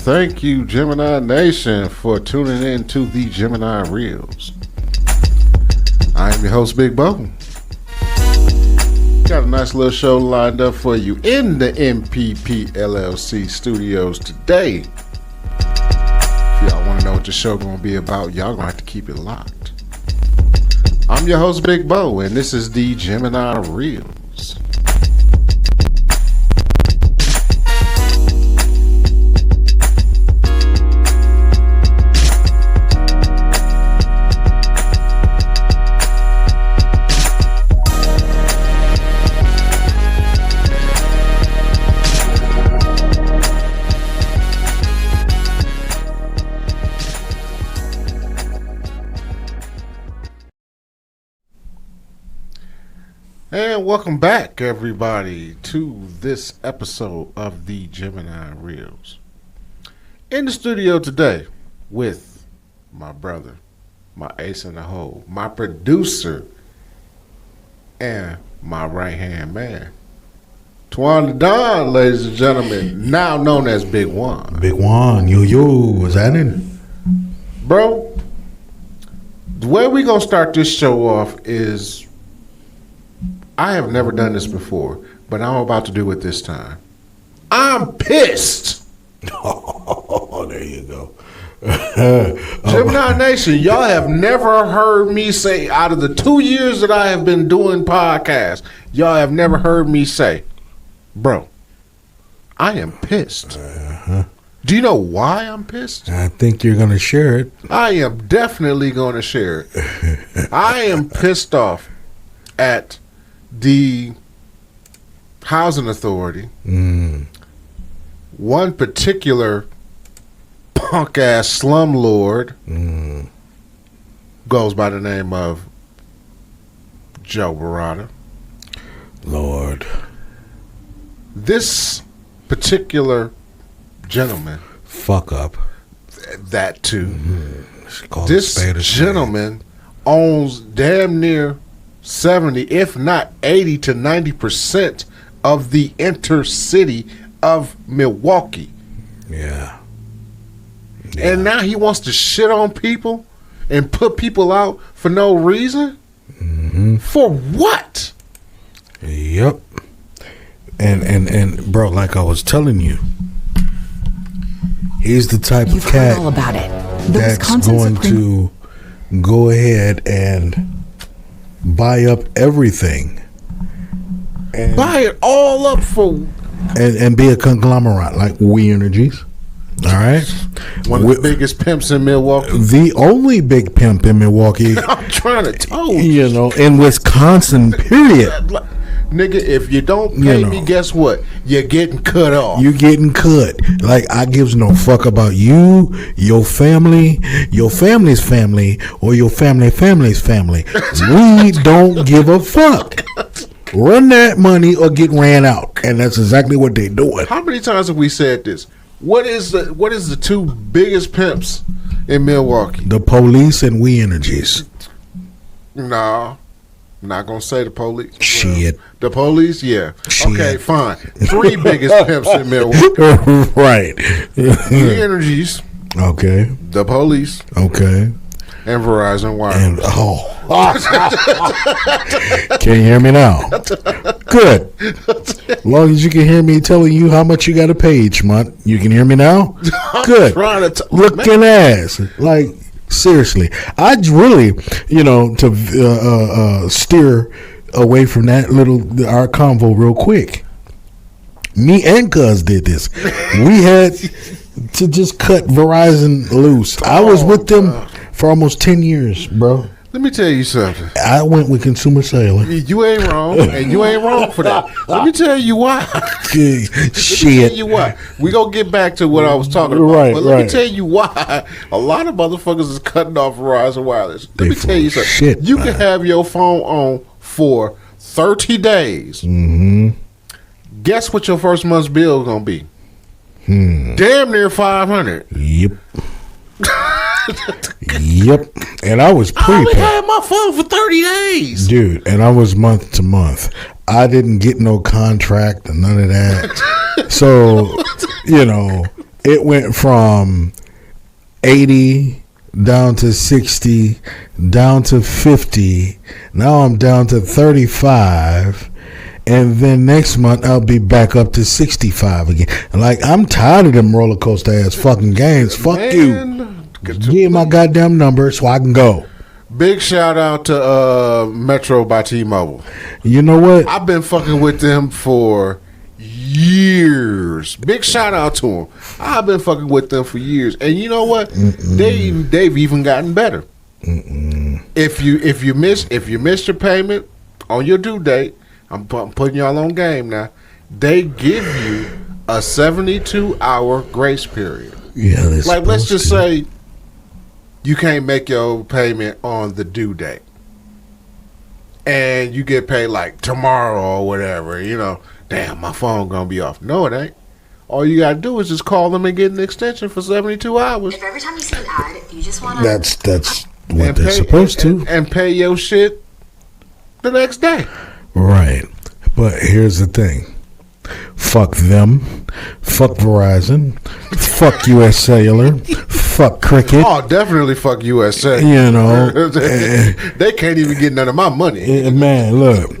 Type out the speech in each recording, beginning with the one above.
Thank you, Gemini Nation, for tuning in to the Gemini Reels. I am your host, Big Bo. Got a nice little show lined up for you in the MPP LLC studios today. If y'all want to know what the show going to be about, y'all going to have to keep it locked. I'm your host, Big Bo, and this is the Gemini Reels. And welcome back, everybody, to this episode of the Gemini Reels. In the studio today with my brother, my ace in the hole, my producer, and my right-hand man, Twan the Don, ladies and gentlemen, now known as Big Juan. Big Juan, yo, what's happening? Bro, the way we gonna start this show off is, I have never done this before, but I'm about to do it this time. I'm pissed. Oh, there you go. Gemini Nation, y'all have never heard me say, out of the 2 years that I have been doing podcasts, y'all have never heard me say, bro, I am pissed. Do you know why I'm pissed? I think you're going to share it. I am definitely going to share it. I am pissed off at the housing authority. One particular punk ass slumlord goes by the name of Joe Barada. Lord. This particular gentleman, fuck up. that too. This Gentleman owns damn near 70, if not 80 to 90% of the intercity of Milwaukee. Yeah. And now he wants to shit on people and put people out for no reason? For what? Yep. And bro, like I was telling you, he's the type You've of cat heard all about it. The that's Wisconsin going Supreme- to go ahead and buy up everything and Buy it all up for and be a conglomerate like We Energies. All right, one of the biggest pimps in Milwaukee. the only big pimp in Milwaukee. I'm trying to tell you. You know, in Wisconsin, period. Nigga, if you don't pay me, guess what? You're getting cut off. You getting cut. Like, I gives no fuck about you, your family, your family's family, or your family's family. We don't give a fuck. Run that money or get ran out. And that's exactly what they doing. How many times have we said this? What is the two biggest pimps in Milwaukee? The police and We Energies. Nah, I'm not gonna say the police. Shit. The police, yeah. Shit. Okay, fine. Three biggest pimps in Milwaukee. Right. The Energies, Okay. the police, Okay. and Verizon Wireless. And can you hear me now? Good. As long as you can hear me telling you how much you got to pay each month, you can hear me now. Good. Trying to Looking ass. Like, seriously, I'd really, to steer away from that our convo real quick. Me and Cuz did this. We had to just cut Verizon loose. I was with them for almost 10 years, bro. Let me tell you something. I went with Consumer Cellular. You ain't wrong, and you ain't wrong for that. Let me tell you why. Shit. Let me tell you why. We gonna get back to what I was talking about. Right, but let me right. tell you why a lot of motherfuckers is cutting off Verizon Wireless. Let They me tell you full of something. shit, You man. can have your phone on for 30 days. Guess what your first month's bill is gonna be? Damn near 500. Yep. Yep. And I was I only prepaid. had my phone for 30 days. Dude, and I was month to month. I didn't get no contract and none of that. So, It went from 80 down to 60, down to 50. Now I'm down to 35. And then next month I'll be back up to 65 again. Like, I'm tired of them roller coaster ass fucking games. Fuck you. Give my goddamn number so I can go. Big shout out to Metro by T-Mobile. You know what? I've been fucking with them for years. Big shout out to them. I've been fucking with them for years, and you know what? They've even gotten better. If you miss your payment on your due date, I'm putting y'all on game now. They give you a 72-hour grace period. Yeah, like let's just say you can't make your payment on the due date, and you get paid like tomorrow or whatever. You know, damn, my phone gonna be off. No, it ain't. All you gotta do is just call them and get an extension for 72 hours. If every time you see an ad, you just wanna That's what they're supposed to. And pay your shit the next day. Right. But here's the thing. Fuck them. Fuck Verizon. Fuck US Cellular. Fuck Cricket. Oh, definitely fuck USA. You know. They can't even get none of my money. Man, look.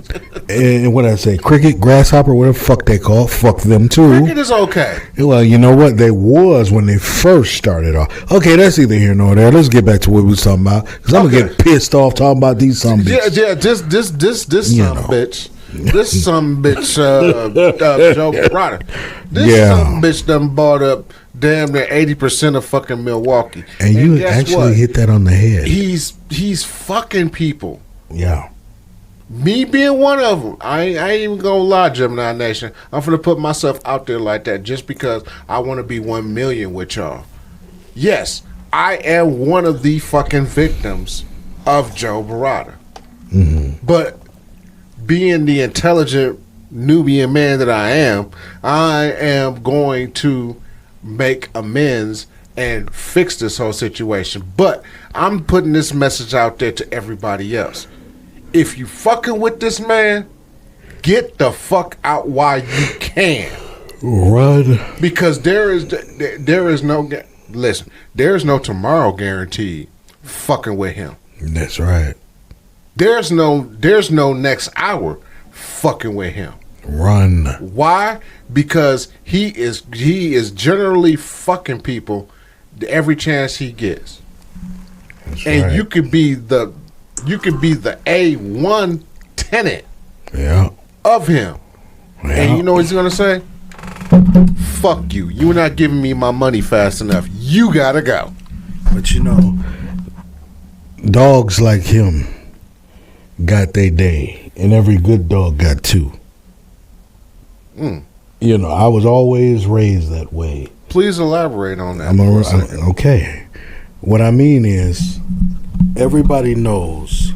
And what I say, Cricket, Grasshopper, whatever the fuck they call, fuck them too. Cricket is okay. Well, you know what? They was when they first started off. Okay, that's either here nor there. Let's get back to what we was talking about. Because I'm going to get pissed off talking about these some bitches. Yeah, this some bitch. This some bitch, Joe Prada. This some bitch done bought up damn near 80% of fucking Milwaukee. And you actually hit that on the head. He's fucking people. Yeah. Me being one of them. I ain't even gonna lie, Gemini Nation. I'm gonna put myself out there like that just because I want to be 1 million with y'all. Yes, I am one of the fucking victims of Joe Barada. But being the intelligent Nubian man that I am going to make amends and fix this whole situation. But I'm putting this message out there to everybody else. If you fucking with this man, get the fuck out while you can. Run. Because there is no listen. There is no tomorrow guaranteed. Fucking with him. That's right. There's no next hour. Fucking with him. Run. Why? Because he is generally fucking people every chance he gets. That's and right. you could be the A1 tenant of him. Yeah. And you know what he's gonna say? Fuck you. You're not giving me my money fast enough. You gotta go. But you know, dogs like him got their day, and every good dog got two. You know, I was always raised that way. Please elaborate on that. Okay. What I mean is, everybody knows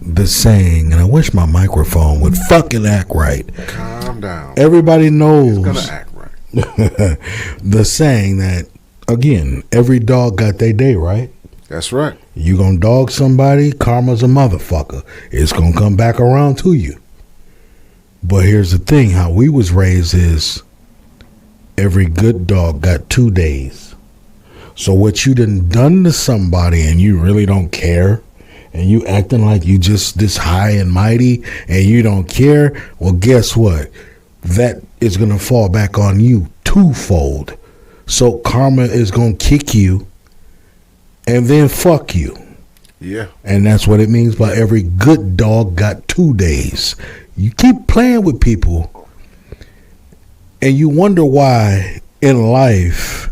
the saying, and I wish my microphone would fucking act right. Calm down. Everybody knows It's gonna act right. the saying that, again, every dog got their day, right? That's right. You gonna dog somebody, karma's a motherfucker. It's gonna come back around to you. But here's the thing, how we was raised is every good dog got 2 days. So what you done to somebody and you really don't care, and you acting like you just this high and mighty and you don't care, well, guess what? That is gonna fall back on you twofold. So karma is gonna kick you and then fuck you. Yeah. And that's what it means by every good dog got 2 days. You keep playing with people and you wonder why in life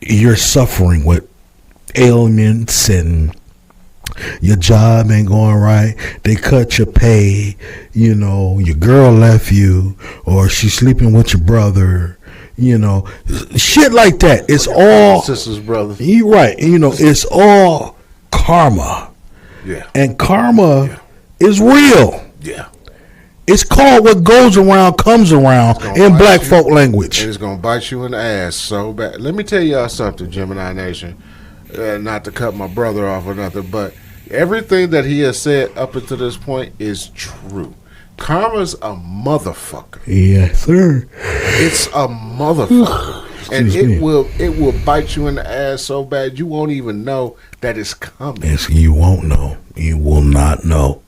you're suffering with ailments and your job ain't going right. They cut your pay. You know, your girl left you, or she's sleeping with your brother. You know, shit like that. It's all sisters, brothers. You right. You know, it's all karma. Yeah. And karma is real. Yeah. It's called what goes around comes around in black folk language. And it's gonna bite you in the ass so bad. Let me tell y'all something, Gemini Nation. Not to cut my brother off or nothing, but everything that he has said up until this point is true. Karma's a motherfucker. Yes, sir. It's a motherfucker. And Excuse me. it will bite you in the ass so bad you won't even know that it's coming You won't know. You will not know.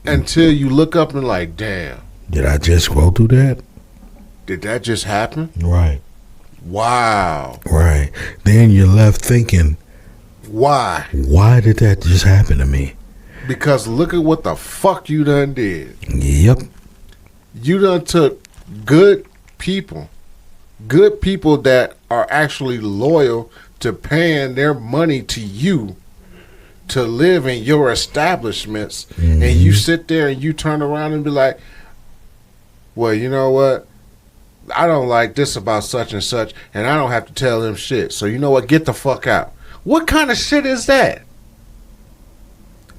until you look up and like, damn, Did I just go through that? did that just happen? Right. Wow. Right. Then you're left thinking, Why? why did that just happen to me? Because look at what the fuck you done did. Yep. You done took good people that are actually loyal to paying their money to you to live in your establishments, and you sit there and you turn around and be like, well, you know what? I don't like this about such and such, and I don't have to tell them shit. So you know what? Get the fuck out. What kind of shit is that?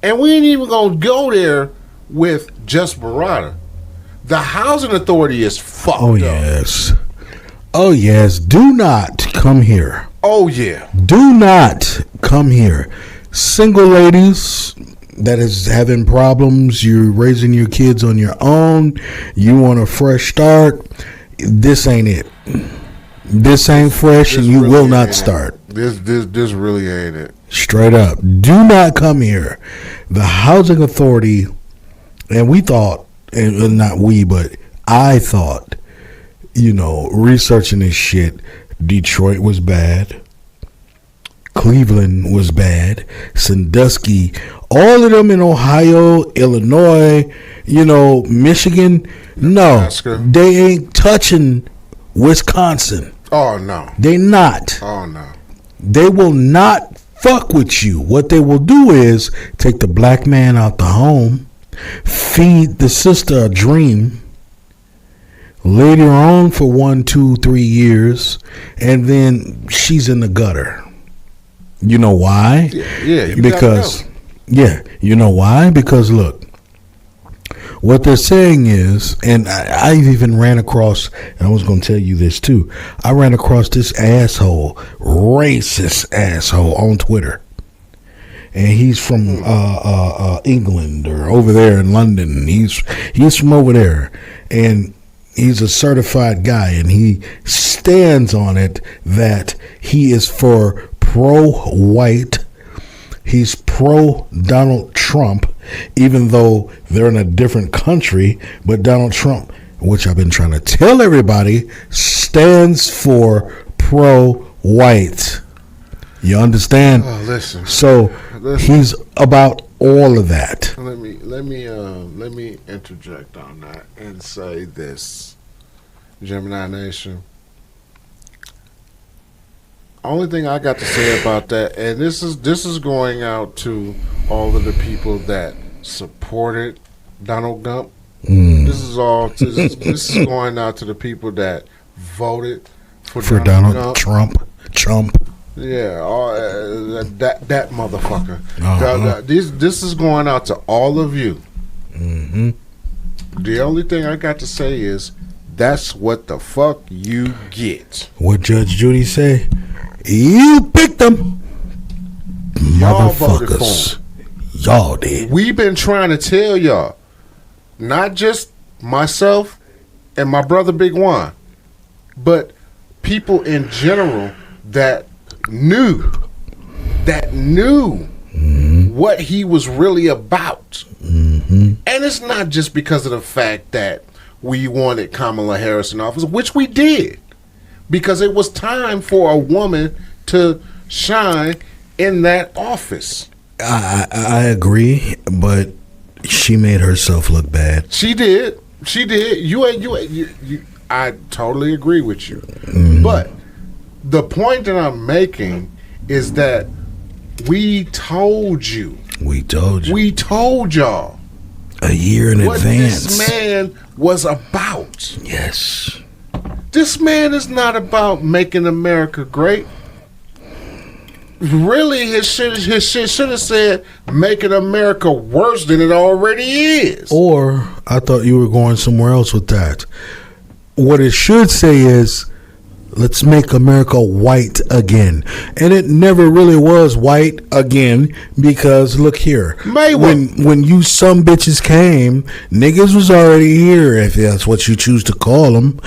And we ain't even gonna go there with just Barada. The housing authority is fucked Oh, up. yes. Oh, yes. Do not come here. Oh yeah. Do not come here. Single ladies that is having problems, you're raising your kids on your own, you want a fresh start, this ain't it. This ain't fresh, and you really will ain't not it. start. This really ain't it. Straight up. Do not come here. The housing authority, and we thought, and not we, but I thought, researching this shit, Detroit was bad. Cleveland was bad. Sandusky, all of them in Ohio, Illinois, Michigan. No, Nebraska. they ain't touching Wisconsin. Oh no. They not. Oh no. They will not fuck with you. What they will do is take the black man out the home, feed the sister a dream, later on for 1, 2, 3 years, and then she's in the gutter. You know why? Yeah, you Because, you know why? Because look, what they're saying is, and I even ran across, and I was going to tell you this too, I ran across this asshole, racist asshole on Twitter. And he's from England or over there in London. He's from over there. And he's a certified guy, and he stands on it that he is for pro-white. He's pro-Donald Trump, even though they're in a different country. But Donald Trump, which I've been trying to tell everybody, stands for pro-white. You understand? Oh, listen. So he's about all of that. Let me interject on that and say this, Gemini Nation. Only thing I got to say about that, and this is going out to all of the people that supported Donald Gump. This is going out to the people that voted for Donald Gump. Trump. Yeah, that motherfucker. Uh-huh. This is going out to all of you. Mm-hmm. The only thing I got to say is that's what the fuck you get. What Judge Judy say? You picked them, Y'all voted for motherfuckers. him. Y'all did. We've been trying to tell y'all, not just myself and my brother Big Juan, but people in general that knew what he was really about. Mm-hmm. And it's not just because of the fact that we wanted Kamala Harris in office, which we did, because it was time for a woman to shine in that office. I agree, but she made herself look bad. She did. You I totally agree with you. Mm-hmm. But the point that I'm making is that we told you. We told you We told y'all a year in what advance. this man was about. Yes. This man is not about making America great. Really, his shit should have said making America worse than it already is. Or I thought you were going somewhere else with that. What it should say is Let's make America white again. And it never really was white again because look here. When you some bitches came, niggas was already here, if that's what you choose to call them.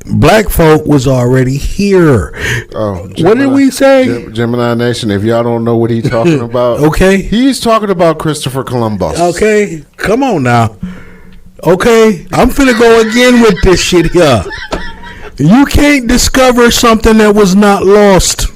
Black folk was already here. Oh, what did we say? Gemini Nation, if y'all don't know what he's talking about. Okay. He's talking about Christopher Columbus. Okay. Come on now. Okay. I'm finna go again with this shit here. You can't discover something that was not lost.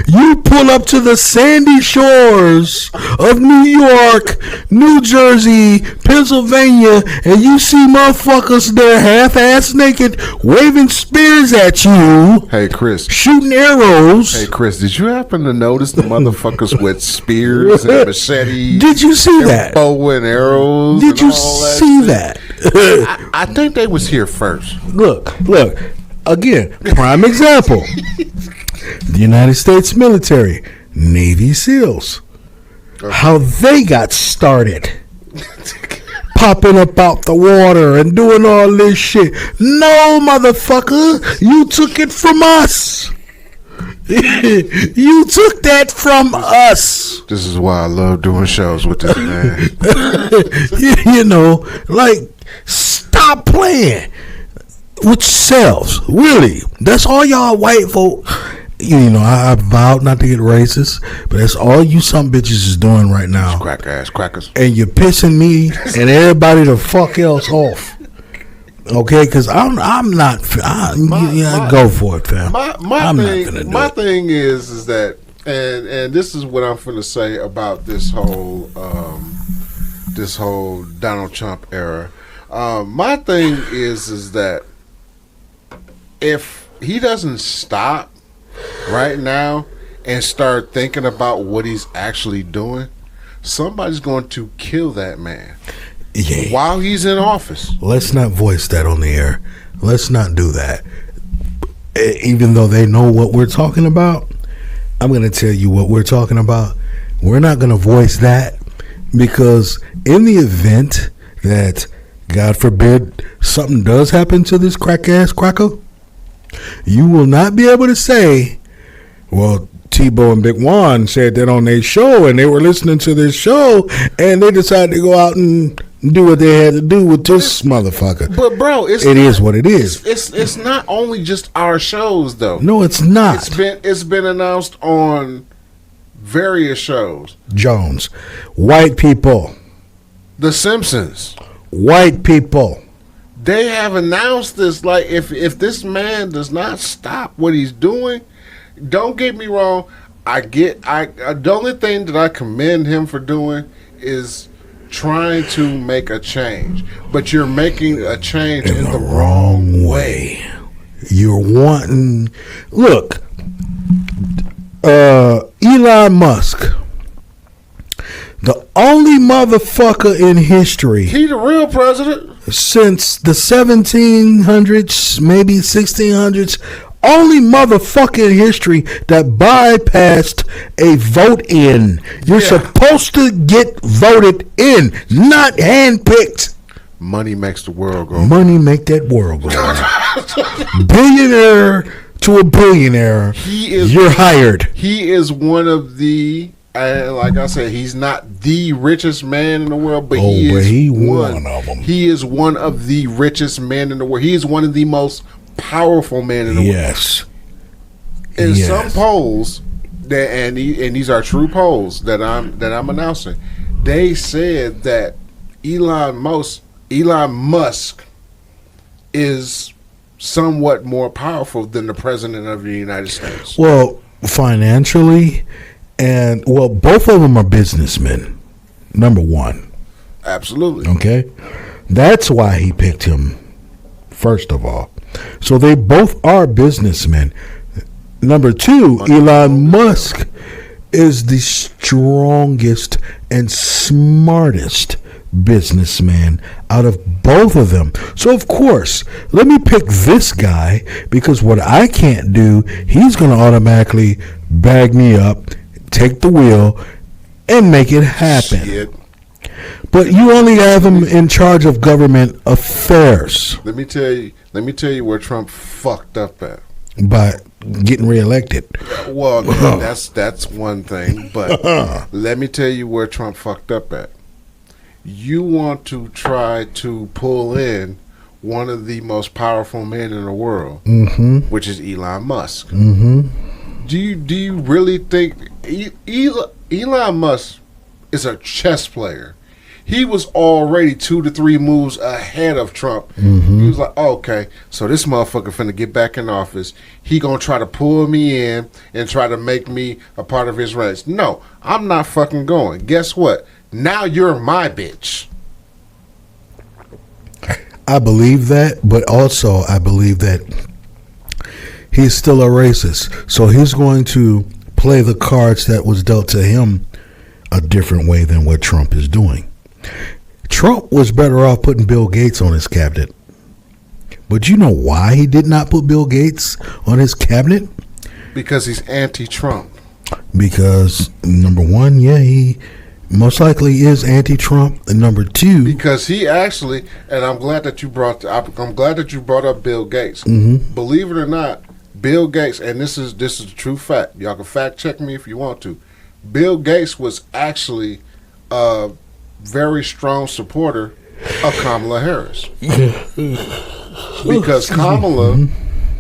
You pull up to the sandy shores of New York, New Jersey, Pennsylvania, and you see motherfuckers there half-ass naked, waving spears at you. Hey, Chris. Shooting arrows. Hey, Chris, did you happen to notice the motherfuckers with spears and machetes? Did you see that? Bow and arrows. Did you see that? I think they was here first. Look. Again, prime example. The United States military, Navy SEALs. How they got started. Popping up out the water and doing all this shit. No, motherfucker. You took it from us. You took that from us. This is why I love doing shows with this man. You know, like, stop playing with yourselves. Really. That's all y'all white folk. You know, I vowed not to get racist, but that's all you some bitches is doing right now. Crack ass crackers. And you're pissing me and everybody the fuck else off. Okay, because I'm not. Go for it, fam. My thing is that, and this is what I'm finna say about this whole Donald Trump era. My thing is that if he doesn't stop right now and start thinking about what he's actually doing, somebody's going to kill that man. Yeah. While he's in office. Let's not voice that on the air. Let's not do that. Even though they know what we're talking about, I'm going to tell you what we're talking about. We're not going to voice that because in the event that, God forbid, something does happen to this crack-ass cracker, you will not be able to say, well, Tebow and Big Juan said that on their show and they were listening to this show and they decided to go out and do what they had to do with this motherfucker. But bro, it is what it is. It's not only just our shows though. No, it's not. It's been announced on various shows. Jones, white people, The Simpsons, white people. They have announced this. Like if this man does not stop what he's doing, don't get me wrong. The only thing that I commend him for doing is trying to make a change, but you're making a change in the wrong way. You're wanting. Look, Elon Musk, the only motherfucker in history. He the real president since the 1700s, maybe 1600s. Only motherfucker in history that bypassed a vote in. You're supposed to get voted in, not handpicked. Money makes the world go. Money make that world go round. Billionaire to a billionaire, you're hired. He is one of the, like I said, he's not the richest man in the world, but he is one of them. He is one of the richest men in the world. He is one of the most powerful men in the world. In some polls, and these are true polls that I'm announcing, they said that Elon Musk is somewhat more powerful than the president of the United States. Well, financially, and both of them are businessmen. Number one, absolutely. Okay, that's why he picked him. First of all. So they both are businessmen. Number two, Elon Musk is the strongest and smartest businessman out of both of them. So of course, let me pick this guy because what I can't do, he's going to automatically bag me up, take the wheel, and make it happen. Shit. But you only have him in charge of government affairs. Let me tell you where Trump fucked up at. by getting reelected. Well, that's one thing, but let me tell you where Trump fucked up at. You want to try to pull in one of the most powerful men in the world, which is Elon Musk. Do you really think Elon Musk is a chess player? He was already 2 to 3 moves ahead of Trump. He was like, oh, okay, so this motherfucker finna get back in office. He gonna try to pull me in and try to make me a part of his race. No, I'm not fucking going. Guess what? Now you're my bitch. I believe that, but also I believe that he's still a racist. So he's going to play the cards that was dealt to him a different way than what Trump is doing. Trump was better off putting Bill Gates on his cabinet. But you know why he did not put Bill Gates on his cabinet? Because he's anti-Trump. Because, number one, he most likely is anti-Trump. And number two, because he actually, and I'm glad that you brought up Bill Gates. Believe it or not, Bill Gates, and this is a true fact. Y'all can fact check me if you want to. Bill Gates was actually a very strong supporter of Kamala Harris. Because Kamala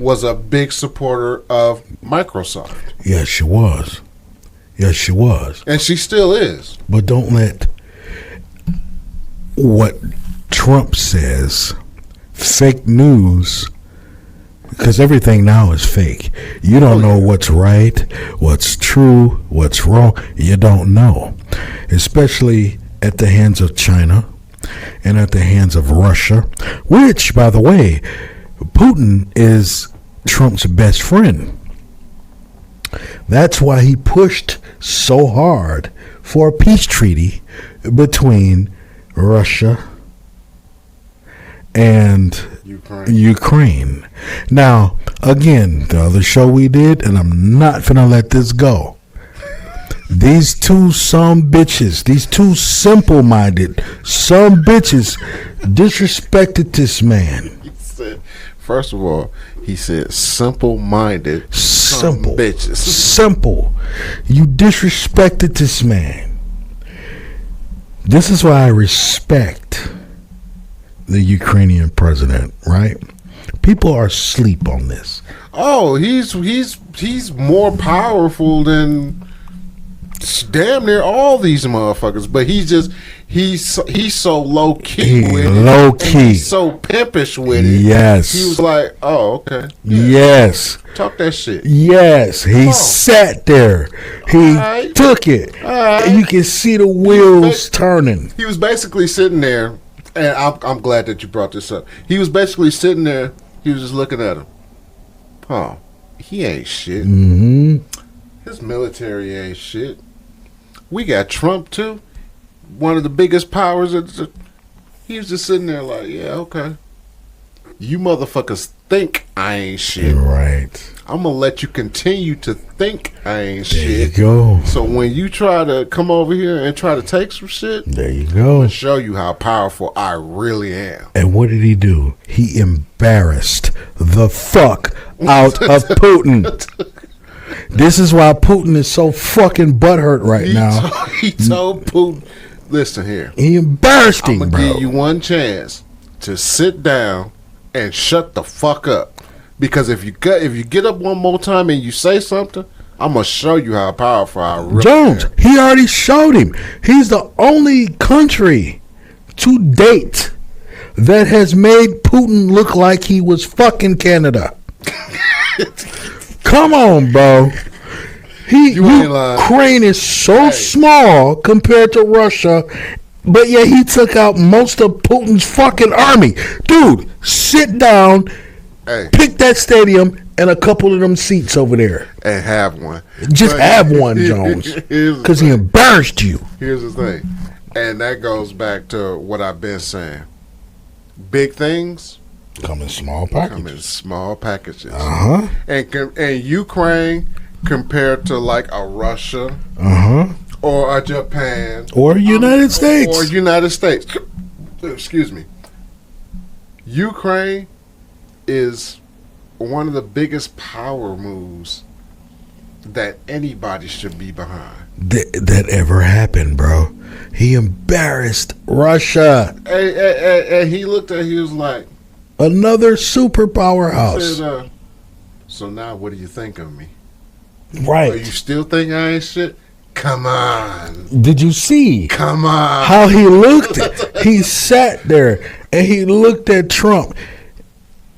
was a big supporter of Microsoft. Yes, she was. Yes, she was. And she still is. But don't let what Trump says, fake news, because everything now is fake. You don't know what's right, what's true, what's wrong. You don't know. Especially at the hands of China and at the hands of Russia, which, by the way, Putin is Trump's best friend. That's why he pushed so hard for a peace treaty between Russia and Ukraine. Now, again, the other show we did, and I'm not finna let this go. These two bitches, these two simple-minded bitches disrespected this man. He said, first of all, he said simple-minded bitches. Simple. You disrespected this man. This is why I respect the Ukrainian president, right? People are asleep on this. Oh, he's more powerful than damn near all these motherfuckers, but he's so low key with it. Low key. He's so pimpish with it. Yes. He was like, oh, okay. Yeah. Yes. Talk that shit. Yes. He sat there. He took it. And you can see the wheels turning. He was basically sitting there, and I'm glad that you brought this up. He was basically sitting there. He was just looking at him. Oh, he ain't shit. His military ain't shit. We got Trump too, one of the biggest powers. He was just sitting there like, yeah, okay. You motherfuckers think I ain't shit. Right. I'm gonna let you continue to think I ain't shit. There you go. So when you try to come over here and try to take some shit, there you go. I'll show you how powerful I really am. And what did he do? He embarrassed the fuck out of Putin. This is why Putin is so fucking butthurt right now. He told Putin, listen here. He embarrassed him, I'm going to give you one chance to sit down and shut the fuck up. Because if you get up one more time and you say something, I'm going to show you how powerful I really am. Jones, he already showed him. He's the only country to date that has made Putin look like he was fucking Canada. Come on, bro. Ukraine is so small compared to Russia, but yet he took out most of Putin's fucking army. Dude, sit down, pick that stadium and a couple of them seats over there. And have one. Just have one, Jones. Because he embarrassed you. Here's the thing. And that goes back to what I've been saying. Big things come in small packages. Uh-huh. And Ukraine compared to like a Russia or a Japan or United States. Or United States. Excuse me. Ukraine is one of the biggest power moves that anybody should be behind. That ever happened, bro. He embarrassed Russia. And he looked at, he was like, Another superpower house. said, so now what do you think of me? Are you Right. still think I ain't shit? Come on. Did you see Come on. how he looked? He sat there and he looked at Trump.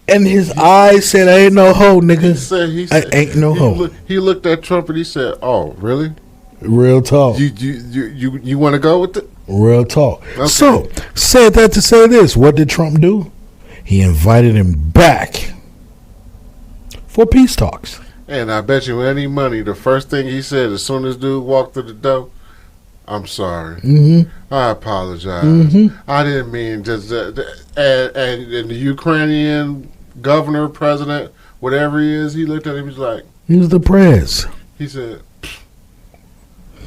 And his eyes said, I ain't no hoe, He nigga. said, I ain't no he hoe. He looked at Trump and he said, "Oh, really? Real talk. You want to go with it?" Real talk. Okay. So, said that to say this. What did Trump do? He invited him back for peace talks. And I bet you any money, the first thing he said as soon as dude walked through the door, "I'm sorry. Mm-hmm. I apologize. Mhm. I didn't mean just." And the Ukrainian governor, president, whatever he is, he looked at him. He was like, He was the prez. he said,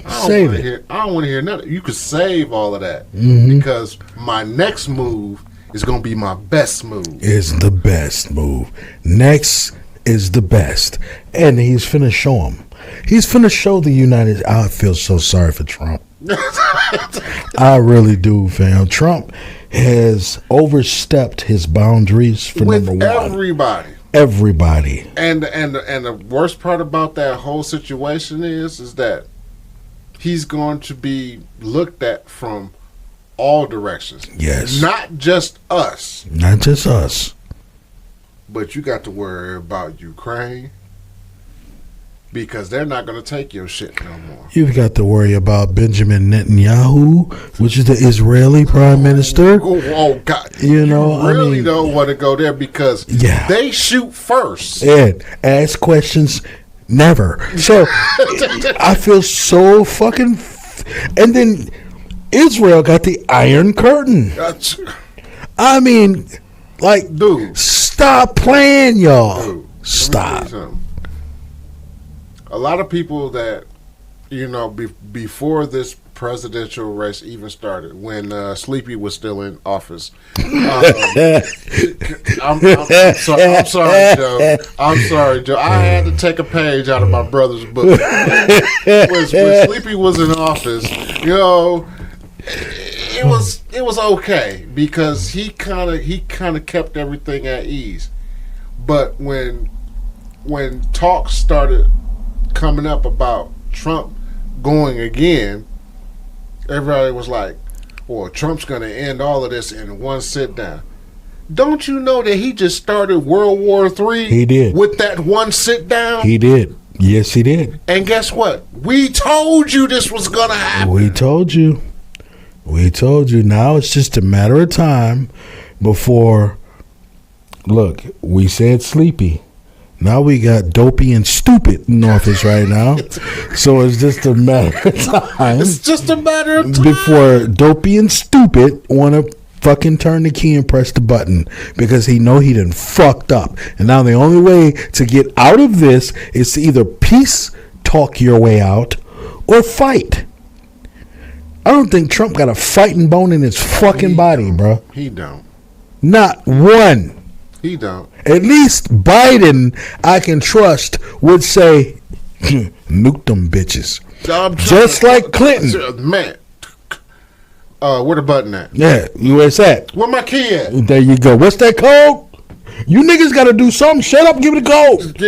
Save it. I don't want to hear nothing. You could save all of that Mhm. because my next move is going to be my best move." Is the best move. Next is the best. And he's finna show him. He's finna show the United. I feel so sorry for Trump. I really do, fam. Trump has overstepped his boundaries for With number one. everybody. Everybody. And the worst part about that whole situation is that he's going to be looked at from all directions. Yes. Not just us, Not just us. but you got to worry about Ukraine because they're not going to take your shit no more. You've got to worry about Benjamin Netanyahu, which is the Israeli prime minister. Oh God! You know, I really mean- don't want to go there because Yeah. they shoot first. And ask questions, never. So I feel so fucking. And then Israel got the Iron Curtain. I mean, like, Dude. stop playing, y'all. Dude, let me tell Stop. you something. A lot of people that, before this presidential race even started, when Sleepy was still in office, I'm sorry, Joe. I'm sorry, Joe. I had to take a page out of my brother's book. When Sleepy was in office, it was okay because he kind of kept everything at ease. But when talks started coming up about Trump going again, everybody was like, well, Trump's going to end all of this in one sit down. Don't you know that he just started World War III? He did. With that one sit down? He did. Yes, he did. And guess what? We told you this was going to happen. We told you. We told you. Now it's just a matter of time before. Look, we said Sleepy. Now we got Dopey and Stupid in office right now. So it's just a matter of time It's just a matter of time. before Dopey and Stupid want to fucking turn the key and press the button because he know he done fucked up. And now the only way to get out of this is to either peace talk your way out or fight. I don't think Trump got a fighting bone in his fucking body, bro. He don't. Not one. He don't. At least Biden, I can trust, would say, nuke them bitches. Just like Clinton. Man. Where the button at? Yeah, where's that? Where my key at? There you go. What's that code? You niggas got to do something. Shut up, give me the code.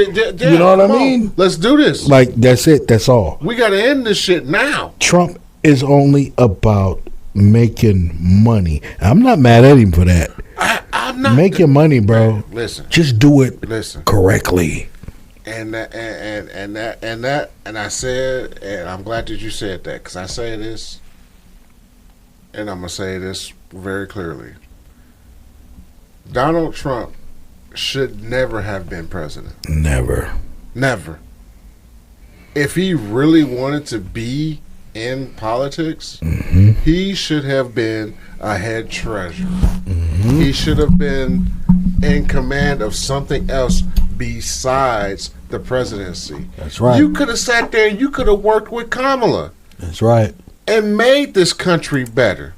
You know what I Come on. mean? Let's do this. Like, that's it. That's all. We got to end this shit now. Trump is only about making money. I'm not mad at him for that. I'm not. Make your money, bro. Listen. Just do it Listen. correctly. And I said, and I'm glad that you said that because I say this, and I'm gonna say this very clearly. Donald Trump should never have been president. Never. Never. If he really wanted to be in politics, he should have been a head treasurer. He should have been in command of something else besides the presidency. That's right. You could have sat there and you could have worked with Kamala That's right. and made this country better.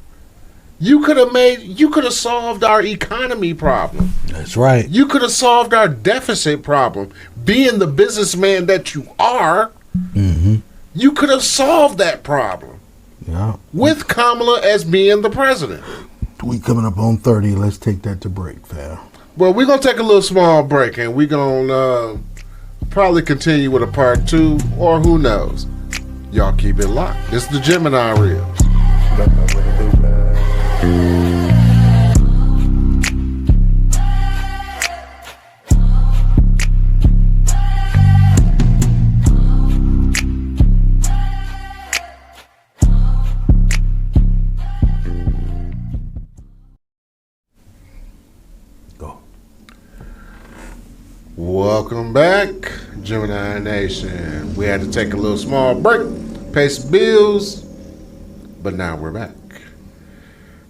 You could have solved our economy problem. That's right. You could have solved our deficit problem. Being the businessman that you are, you could have solved that problem Yeah. with Kamala as being the president. We coming up on 30. Let's take that to break, fam. Well, we're going to take a little small break, and we're going to probably continue with a part 2, or who knows. Y'all keep it locked. This is the Gemini Reels. Go. Welcome back, Gemini Nation. We had to take a little small break, pay some bills, but now we're back.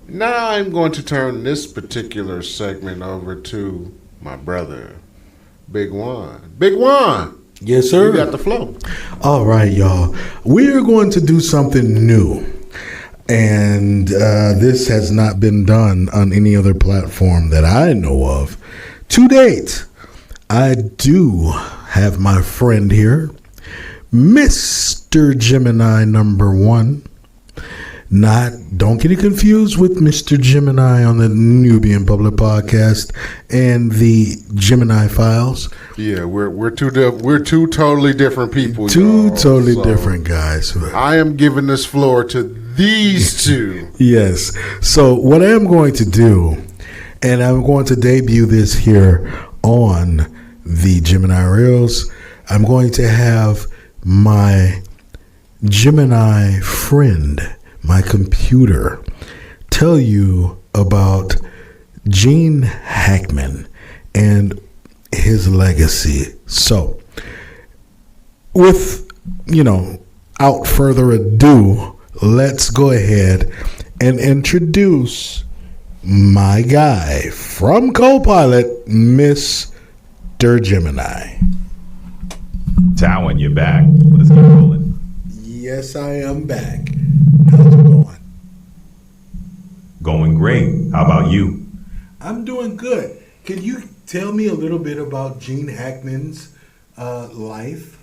Now I'm going to turn this particular segment over to my brother, Big Juan. Big Juan, Yes, sir. you got the flow. All right, y'all. We're going to do something new. And this has not been done on any other platform that I know of to date. I do have my friend here, Mr. Gemini number 1. Don't get it confused with Mr. Gemini on the Nubian Public Podcast and the Gemini Files. Yeah, we're two totally different people. Two y'all. totally So, different guys. I am giving this floor to these two. Yes. So what I am going to do, and I'm going to debut this here on the Gemini Reels, I'm going to have my Gemini friend, my computer, tell you about Gene Hackman and his legacy. So, without further ado, let's go ahead and introduce my guy from Copilot, Mr. Gemini. Towan, you're back. Let's get rolling. Yes, I am back. How's it going? Going great. How about you? I'm doing good. Can you tell me a little bit about Gene Hackman's life?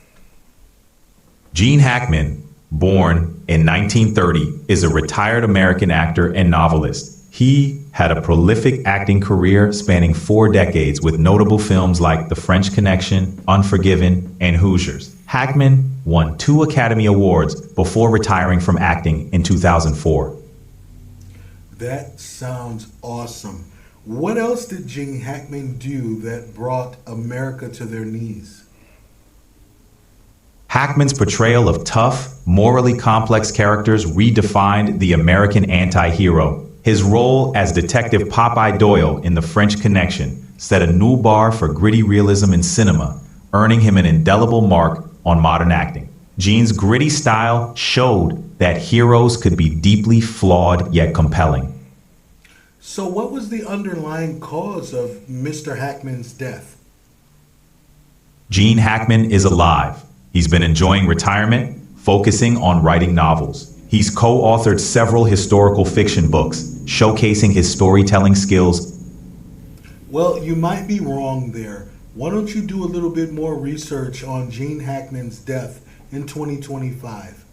Gene Hackman, born in 1930, is a retired American actor and novelist. He had a prolific acting career spanning 4 decades with notable films like The French Connection, Unforgiven, and Hoosiers. Hackman won 2 Academy Awards before retiring from acting in 2004. That sounds awesome. What else did Gene Hackman do that brought America to their knees? Hackman's portrayal of tough, morally complex characters redefined the American anti-hero. His role as Detective Popeye Doyle in The French Connection set a new bar for gritty realism in cinema, earning him an indelible mark on modern acting. Gene's gritty style showed that heroes could be deeply flawed yet compelling. So what was the underlying cause of Mr. Hackman's death? Gene Hackman is alive. He's been enjoying retirement, focusing on writing novels. He's co-authored several historical fiction books, showcasing his storytelling skills. Well, you might be wrong there. Why don't you do a little bit more research on Gene Hackman's death in 2025?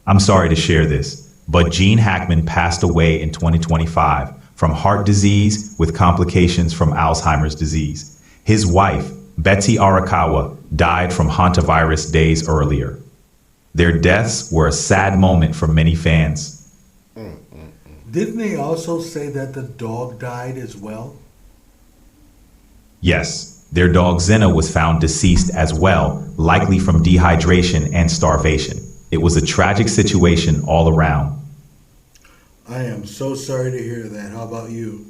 I'm sorry to share this, but Gene Hackman passed away in 2025 from heart disease with complications from Alzheimer's disease. His wife, Betsy Arakawa, died from hantavirus days earlier. Their deaths were a sad moment for many fans. Didn't they also say that the dog died as well? Yes, their dog Zena was found deceased as well, likely from dehydration and starvation. It was a tragic situation all around. I am so sorry to hear that. How about you?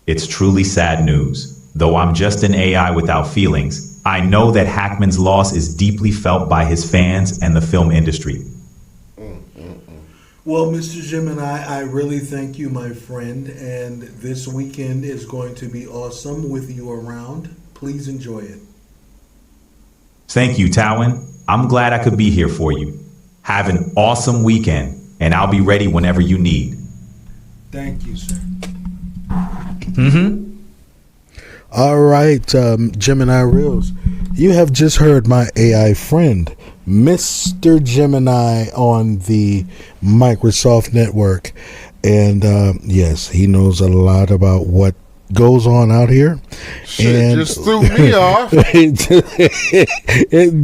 It's truly sad news. Though I'm just an AI without feelings, I know that Hackman's loss is deeply felt by his fans and the film industry. Well, Mr. Gemini, I really thank you, my friend. And this weekend is going to be awesome with you around. Please enjoy it. Thank you, Towan. I'm glad I could be here for you. Have an awesome weekend, and I'll be ready whenever you need. Thank you, sir. All right, Gemini Reels. You have just heard my AI friend, Mr. Gemini, on the Microsoft Network. And yes, he knows a lot about what goes on out here. Shit And just threw me off. it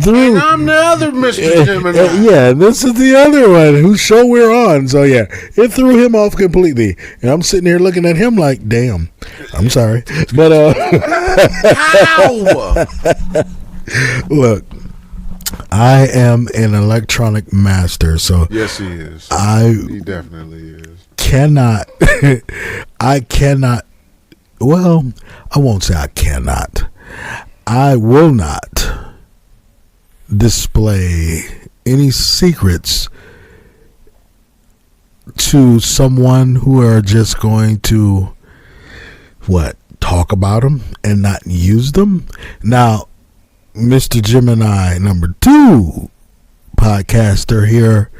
threw. And I'm the other Mr. Gemini. Yeah, this is the other one whose show we're on. So yeah, it threw him off completely. And I'm sitting here looking at him like, damn. I'm sorry, but How? look, I am an electronic master, so Yes, he is. He definitely is. cannot. I cannot. Well, I won't say I cannot. I will not display any secrets to someone who are just going to talk about them and not use them. Now, Mr. Gemini number 2 podcaster here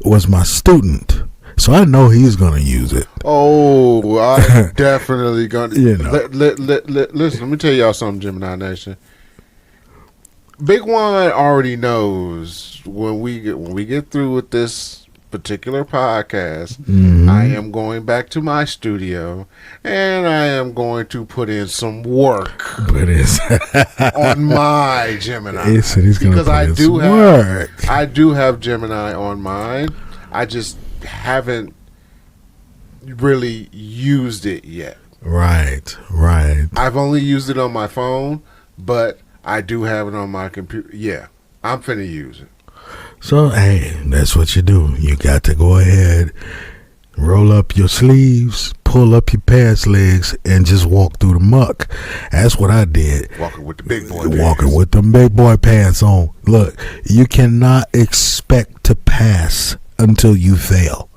was my student, so I know he's going to use it. Oh, I'm definitely gonna. You know. Listen, let me tell y'all something, Gemini Nation. Big One already knows when we get through with this particular podcast, I am going back to my studio and I am going to put in some work But it's on my Gemini. He said he's gonna because put I in do some have work. I do have Gemini on mine. I just haven't really used it yet. right. I've only used it on my phone, but I do have it on my computer. Yeah, I'm finna use it. So, hey, that's what you do. You got to go ahead, roll up your sleeves, pull up your pants legs, and just walk through the muck. That's what I did. Walking with the big boy. Walking with them big boy pants on. Look, you cannot expect to pass until you fail.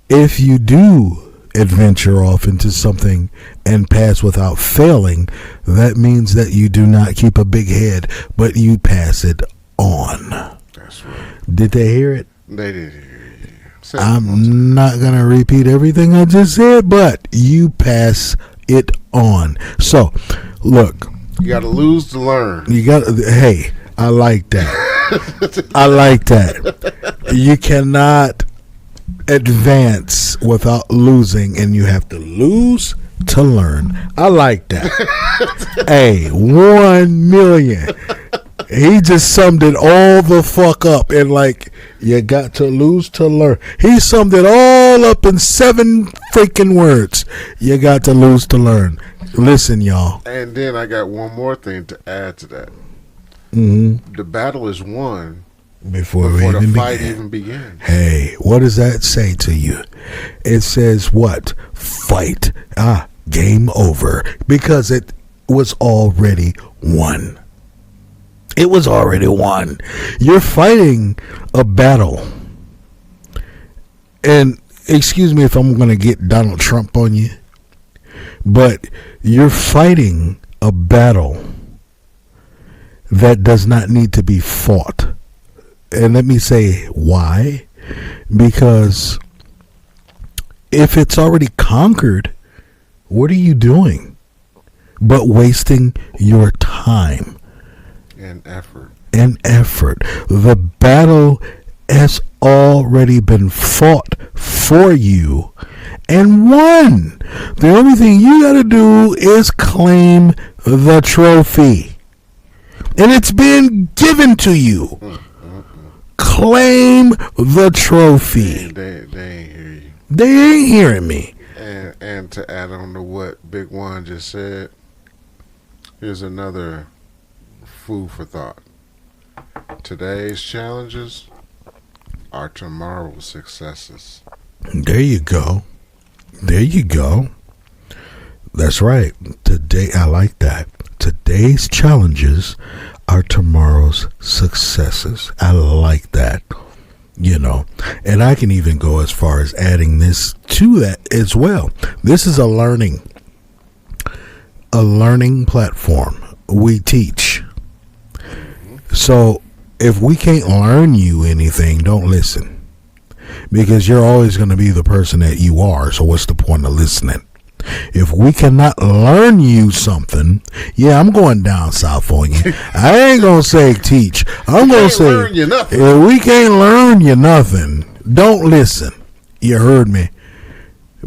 If you do adventure off into something and pass without failing, that means that you do not keep a big head, but you pass it on. That's right. Did they hear it? They did hear you. Say it once. I'm not going to repeat everything I just said, but you pass it on. So, look, You got to lose to learn. you got, hey, I like that. I like that. You cannot advance without losing, and you have to lose to learn. I like that. Hey, 1 million. He just summed it all the fuck up in like, you got to lose to learn. He summed it all up in 7 freaking words. You got to lose to learn. Listen, y'all. And then I got one more thing to add to that. Mm-hmm. The battle is won Before before the even fight begin. even begins. Hey, what does that say to you? It says what? Fight. Game over. Because it was already won. It was already won. You're fighting a battle. And excuse me if I'm going to get Donald Trump on you, but you're fighting a battle that does not need to be fought. And let me say why. Because if it's already conquered, what are you doing but wasting your time And effort. and effort? The battle has already been fought for you and won. The only thing you got to do is claim the trophy. And it's been given to you. Claim the trophy. They ain't hear you. They ain't hearing me. And to add on to what Big One just said, here's another food for thought. Today's challenges are tomorrow's successes. There you go. There you go. That's right. Today, I like that. Today's challenges are tomorrow's successes. I like that. You know, and I can even go as far as adding this to that as well. This is a learning platform. We teach. So if we can't learn you anything, don't listen. Because you're always going to be the person that you are. So what's the point of listening? If we cannot learn you something, yeah, I'm going down south on you. I ain't going to say teach. I'm going to say, learn you nothing. if we can't learn you nothing, don't listen. You heard me.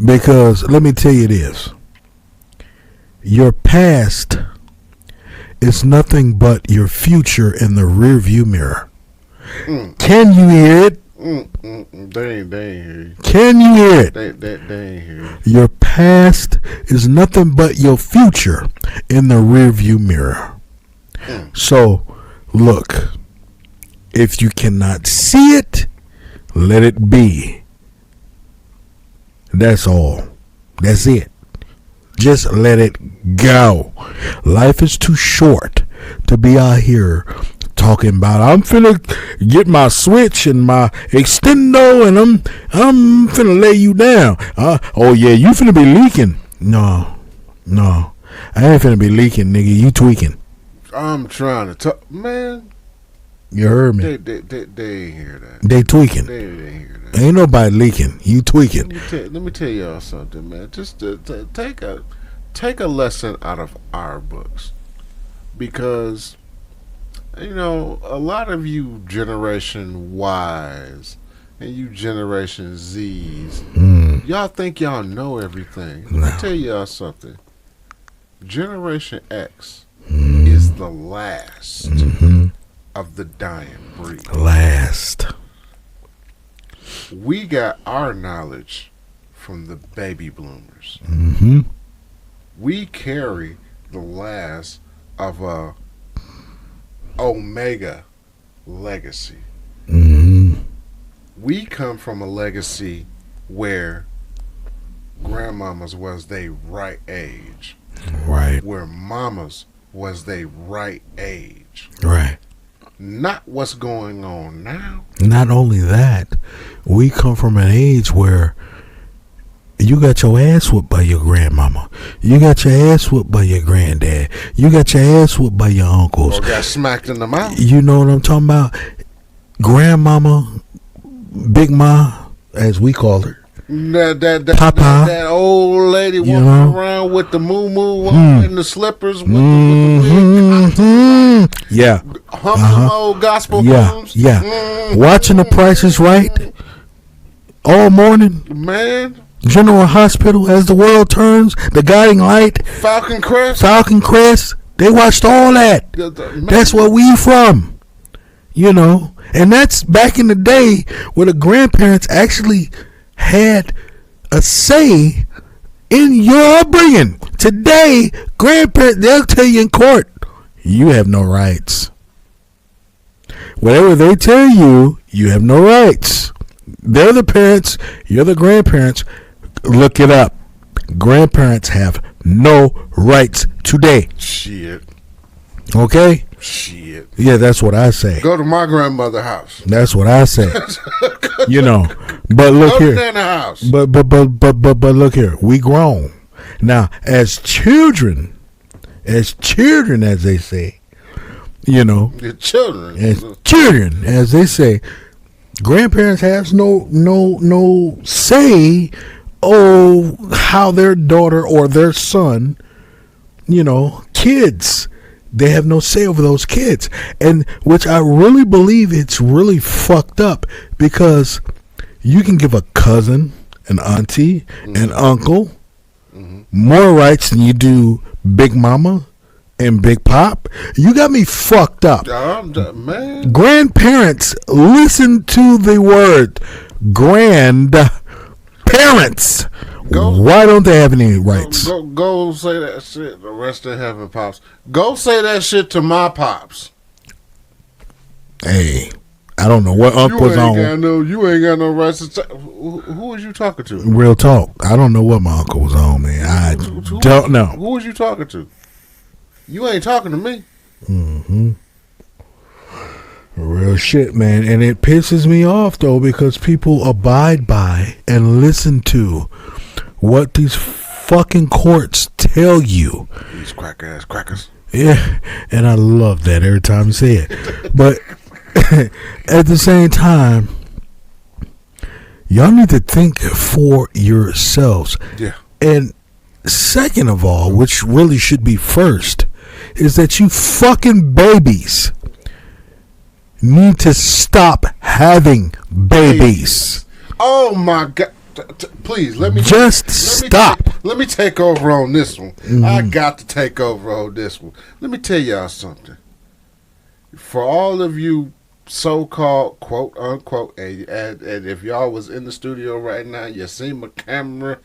Because let me tell you this. Your past is nothing but your future in the rearview mirror. Can you hear it? They ain't hear you. Can you hear it? They ain't hear you. Your past is nothing but your future in the rearview mirror. So, look, if you cannot see it, let it be. That's all. That's it. Just let it go. Life is too short to be out here talking about I'm finna get my switch and my extendo and I'm finna lay you down. Oh yeah, you finna be leaking. No, I ain't finna be leaking, nigga. You tweaking. I'm trying to talk, man. You heard me. They ain't hear that. They tweaking. They ain't hear that. Ain't nobody leaking. You tweaking. Let me tell y'all something, man. Just to take a lesson out of our books, because you know a lot of you Generation Ys and you Generation Zs, y'all think y'all know everything. Let me tell y'all something. Generation X is the last of the dying breed. Last. We got our knowledge from the baby bloomers. We carry the last of a Omega legacy. We come from a legacy where grandmamas was they right age. Right. Where mamas was they right age. Right. Not what's going on now. Not only that, we come from an age where you got your ass whooped by your grandmama. You got your ass whooped by your granddad. You got your ass whooped by your uncles. Or got smacked in the mouth. You know what I'm talking about? Grandmama, Big Ma, as we call her. That old lady walking around with the moo and the slippers with the yeah. humping old gospel tunes. Yeah. Watching The Price is Right all morning. Man. General Hospital, As the World Turns, The Guiding Light, Falcon Crest. They watched all that. That's where we from. You know, and that's back in the day where the grandparents actually had a say in your upbringing. Today, grandparents, they'll tell you in court, you have no rights. Whatever they tell you, you have no rights. They're the parents, you're the grandparents. Look it up. Grandparents have no rights today. Shit. Okay? Shit. Yeah, that's what I say. Go to my grandmother's house. That's what I say. You know. But look Go here. to Nana house. But look here. We grown. Now, as children, as they say, you know. Your children. As children, as they say, grandparents has no say how their daughter or their son, you know, kids, they have no say over those kids. And which I really believe it's really fucked up, because you can give a cousin, an auntie, an uncle more rights than you do Big Mama and Big Pop. You got me fucked up. Man. Grandparents, listen to the word grandparents. Why don't they have any rights? Go say that shit. The rest of heaven, pops. Go say that shit to my pops. Hey, I don't know what uncle's on. You ain't got no rights to who was you talking to? Real talk. I don't know what my uncle was on, man. I don't know. Who was you talking to? You ain't talking to me. Real shit, man. And it pisses me off, though, because people abide by and listen to what these fucking courts tell you. These crack-ass crackers. Yeah, and I love that every time you say it. But at the same time, y'all need to think for yourselves. Yeah. And second of all, which really should be first, is that you fucking babies need to stop having babies. Oh my God. Please let me Stop. Let me take over on this one. I got to take over on this one. Let me tell y'all something. For all of you so-called quote unquote, and if y'all was in the studio right now, you see my camera.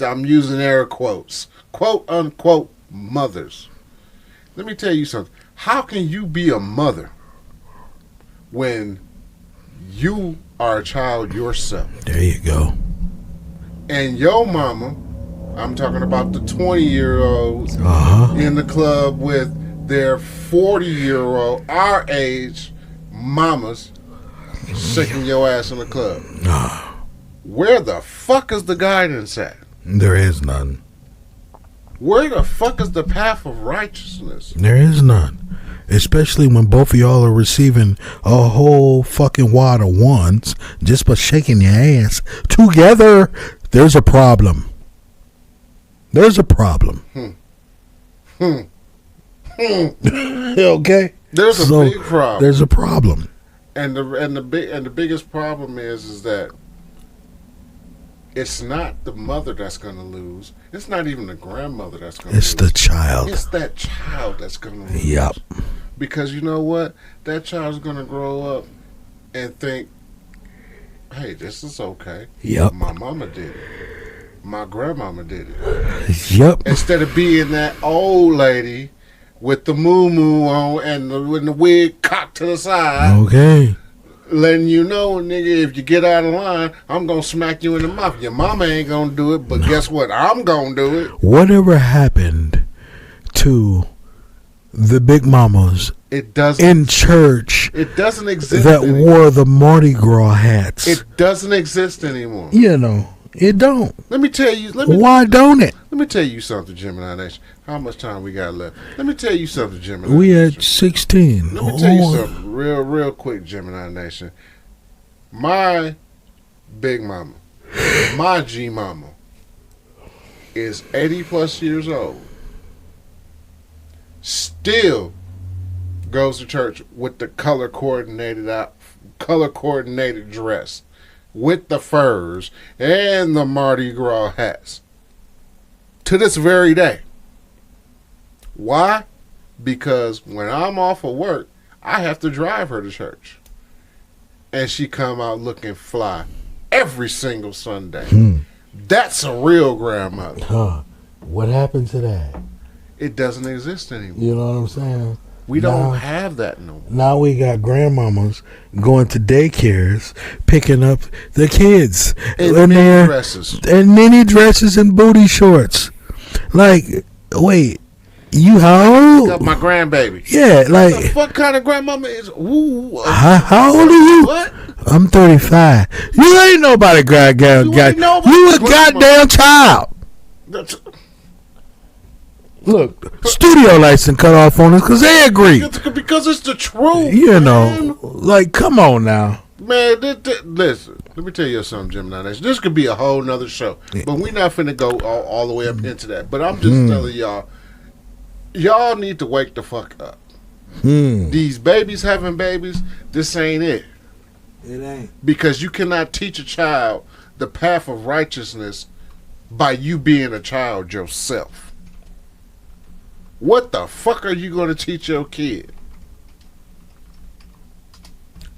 I'm using air quotes, quote unquote mothers. Let me tell you something. How can you be a mother when you are a child yourself? There you go. And your mama, I'm talking about the 20-year-olds in the club with their 40-year-old, our age mamas, shaking your ass in the club. Where the fuck is the guidance at? There is none. Where the fuck is the path of righteousness? There is none. Especially when both of y'all are receiving a whole fucking wad of ones just by shaking your ass together. There's a problem. There's a problem. Okay? There's a big problem. There's a problem. And the biggest problem is that it's not the mother that's going to lose. It's not even the grandmother that's going to lose. It's the child. It's that child that's going to lose. Yep. Because you know what? That child's going to grow up and think, hey, this is okay. Yep. My mama did it. My grandmama did it. Yep. Instead of being that old lady with the moo-moo on and with the wig cocked to the side. Okay. Letting you know, nigga, if you get out of line, I'm going to smack you in the mouth. Your mama ain't going to do it, but guess what? I'm going to do it. Whatever happened to the big mamas It doesn't. in church It doesn't exist that anymore. wore the Mardi Gras hats? It doesn't exist anymore. You know, it don't. Let me tell you. Why don't it? Let me tell you something, Gemini Nation. How much time we got left? Let me tell you something, Gemini We Nation. at 16. Let me tell you something real quick, Gemini Nation. My big mama, my G mama, is 80 plus years old. Still goes to church with the color coordinated dress, with the furs and the Mardi Gras hats. To this very day. Why? Because when I'm off of work, I have to drive her to church. And she come out looking fly every single Sunday. That's a real grandmother. Huh. What happened to that? It doesn't exist anymore. You know what I'm saying? We don't Now- have that no more. Now we got grandmamas going to daycares, picking up the kids And in mini their dresses. and mini dresses and booty shorts. Like, wait, you how old? Got my grandbaby. Yeah, The like fuck kind of grandmama is? Ooh, how old are you? what? I'm 35. You ain't nobody You ain't nobody you a grandma. goddamn child. That's, Look, studio lights and cut off on us because they agree. because it's the truth. You man. know, like, come on now. Man, listen. Let me tell you something, Gemini Nation. This could be a whole nother show, but we're not finna go all the way up into that. But I'm just telling y'all need to wake the fuck up. These babies having babies, this ain't it. It ain't. Because you cannot teach a child the path of righteousness by you being a child yourself. What the fuck are you going to teach your kid?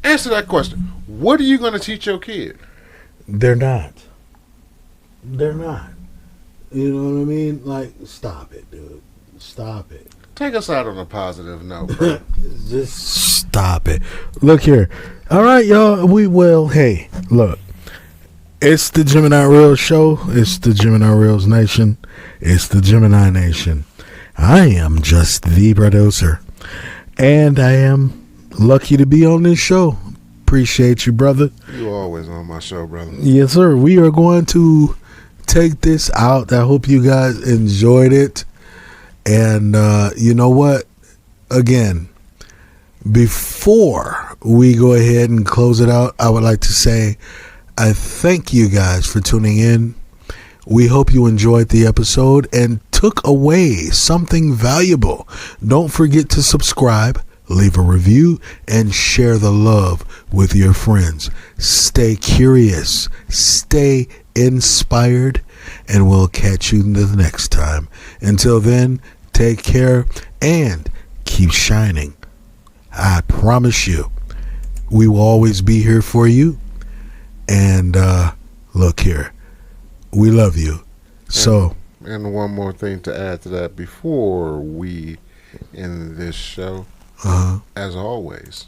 Answer that question. What are you going to teach your kid? They're not. They're not. You know what I mean? Like, stop it, dude. Stop it. Take us out on a positive note, bro. Just stop it. Look here. All right, y'all. We will. Hey, look. It's the Gemini Reels show. It's the Gemini Reels Nation. It's the Gemini Nation. I am just the producer. And I am lucky to be on this show. Appreciate you, brother. You always on my show, brother. Yes, sir. We are going to take this out. I hope you guys enjoyed it. And you know what? Again, before we go ahead and close it out, I would like to say I thank you guys for tuning in. We hope you enjoyed the episode and took away something valuable. Don't forget to subscribe, leave a review, and share the love with your friends. Stay curious, stay inspired, and we'll catch you the next time. Until then, take care and keep shining. I promise you, we will always be here for you. And look here, we love you. So, and one more thing to add to that before we end this show, as always,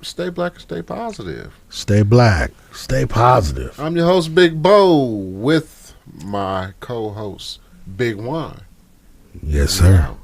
stay black and stay positive. stay black, stay positive. I'm your host, Big Bo, with my co-host, Big Juan. Yes, We sir. out.